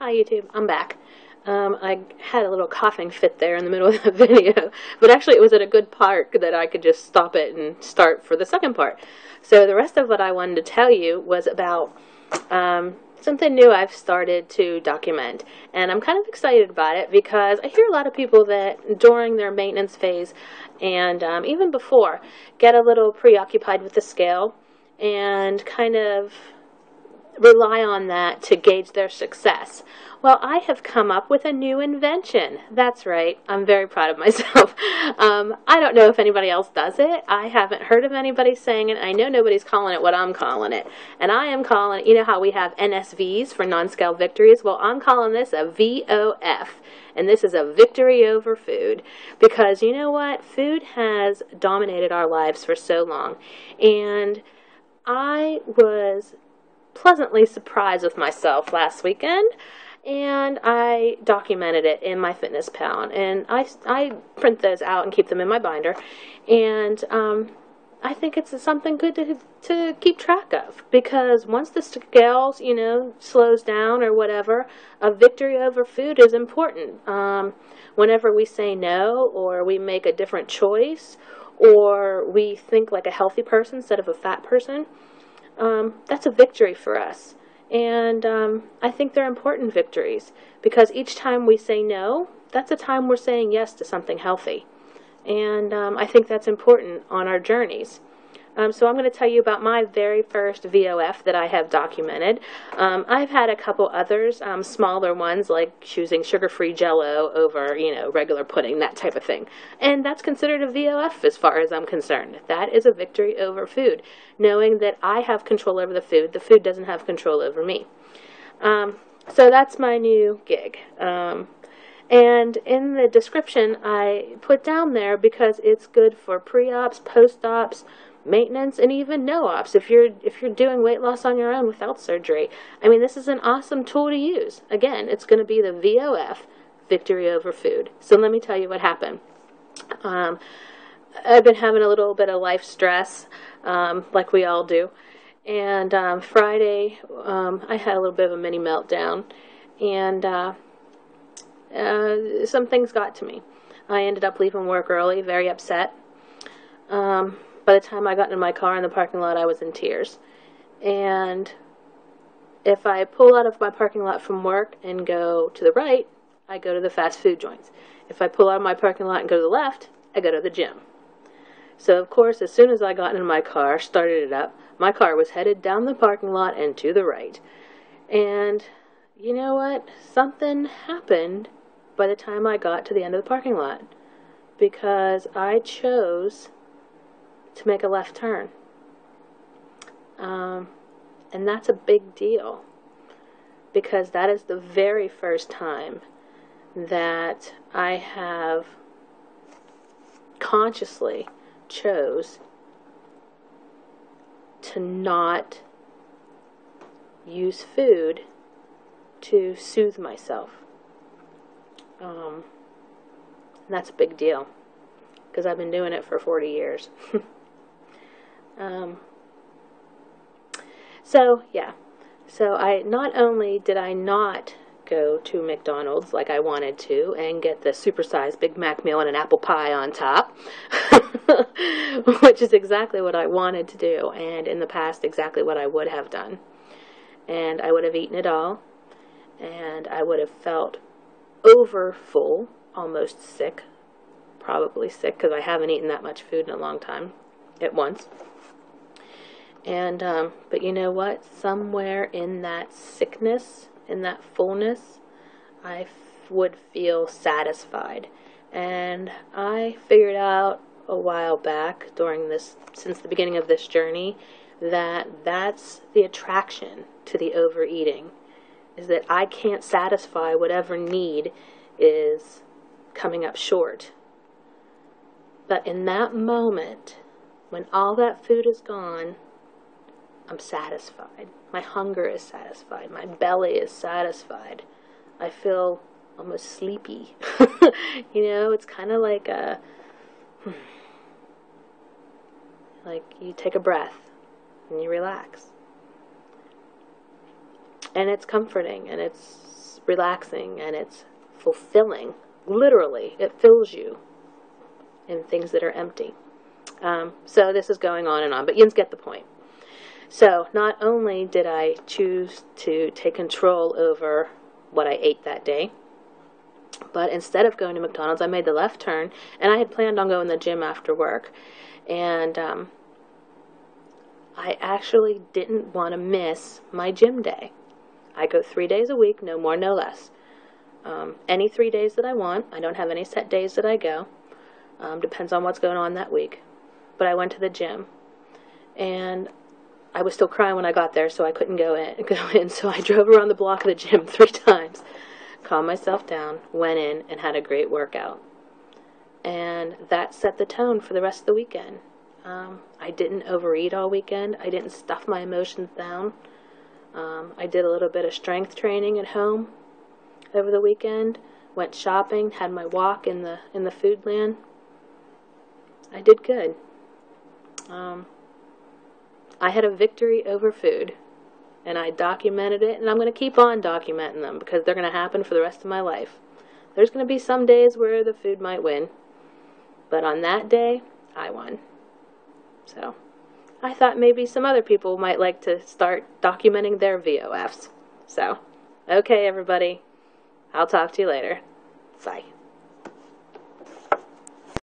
Hi YouTube, I'm back. I had a little coughing fit there in the middle of the video, but actually it was at a good part that I could just stop it and start for the second part. So the rest of what I wanted to tell you was about something new I've started to document, and I'm kind of excited about it because I hear a lot of people that during their maintenance phase and even before get a little preoccupied with the scale and kind of rely on that to gauge their success. Well, I have come up with a new invention. That's right. I'm very proud of myself. I don't know if anybody else does it. I haven't heard of anybody saying it. I know nobody's calling it what I'm calling it. And I am calling it, you know how we have NSVs for non-scale victories? Well, I'm calling this a V.O.F. And this is a victory over food. Because you know what? Food has dominated our lives for so long. And I was pleasantly surprised with myself last weekend, and I documented it in MyFitnessPal, and I print those out and keep them in my binder, and I think it's something good to keep track of, because once the scales, you know, slows down or whatever, a victory over food is important. Whenever we say no, or we make a different choice, or we think like a healthy person instead of a fat person, that's a victory for us. And I think they're important victories, because each time we say no, that's a time we're saying yes to something healthy. And I think that's important on our journeys. So I'm going to tell you about my very first V.O.F. that I have documented. I've had a couple others, smaller ones, like choosing sugar-free Jell-O over, you know, regular pudding, that type of thing. And that's considered a V.O.F. as far as I'm concerned. That is a victory over food, knowing that I have control over the food doesn't have control over me. So that's my new gig. And in the description, I put down there because it's good for pre-ops, post-ops, maintenance, and even no-ops if you're doing weight loss on your own without surgery. I mean, this is an awesome tool to use. Again, it's going to be the V.O.F. Victory over food. So let me tell you what happened. I've been having a little bit of life stress, like we all do. And Friday, I had a little bit of a mini meltdown, and some things got to me. I ended up leaving work early, very upset. By the time I got in my car in the parking lot, I was in tears. And if I pull out of my parking lot from work and go to the right, I go to the fast food joints. If I pull out of my parking lot and go to the left, I go to the gym. So, of course, as soon as I got in my car, started it up, my car was headed down the parking lot and to the right. And you know what? Something happened by the time I got to the end of the parking lot, because I chose to make a left turn. And that's a big deal, because that is the very first time that I have consciously chose to not use food to soothe myself. And that's a big deal, because I've been doing it for 40 years. So I not only did I not go to McDonald's like I wanted to and get the supersized Big Mac meal and an apple pie on top, which is exactly what I wanted to do, and in the past exactly what I would have done. And I would have eaten it all, and I would have felt over full, almost sick, probably sick, because I haven't eaten that much food in a long time at once. And but you know what? Somewhere in that sickness, in that fullness, I would feel satisfied. And I figured out a while back, since the beginning of this journey, that's the attraction to the overeating, is that I can't satisfy whatever need is coming up short. But in that moment, when all that food is gone, I'm satisfied. My hunger is satisfied. My belly is satisfied. I feel almost sleepy. You know, it's kind of like like you take a breath and you relax. And it's comforting, and it's relaxing and it's fulfilling. Literally, it fills you in things that are empty. So this is going on and on, but you get the point. So not only did I choose to take control over what I ate that day, but instead of going to McDonald's, I made the left turn, and I had planned on going to the gym after work. And I actually didn't want to miss my gym day. I go 3 days a week, no more, no less. Any 3 days that I want. I don't have any set days that I go. Depends on what's going on that week. But I went to the gym, and I was still crying when I got there, so I couldn't go in. So I drove around the block of the gym 3 times, calmed myself down, went in, and had a great workout. And that set the tone for the rest of the weekend. I didn't overeat all weekend. I didn't stuff my emotions down. I did a little bit of strength training at home over the weekend. Went shopping, had my walk in the Foodland. I did good. I had a victory over food, and I documented it, and I'm going to keep on documenting them because they're going to happen for the rest of my life. There's going to be some days where the food might win, but on that day, I won. So I thought maybe some other people might like to start documenting their V.O.Fs. So, okay, everybody. I'll talk to you later. Bye.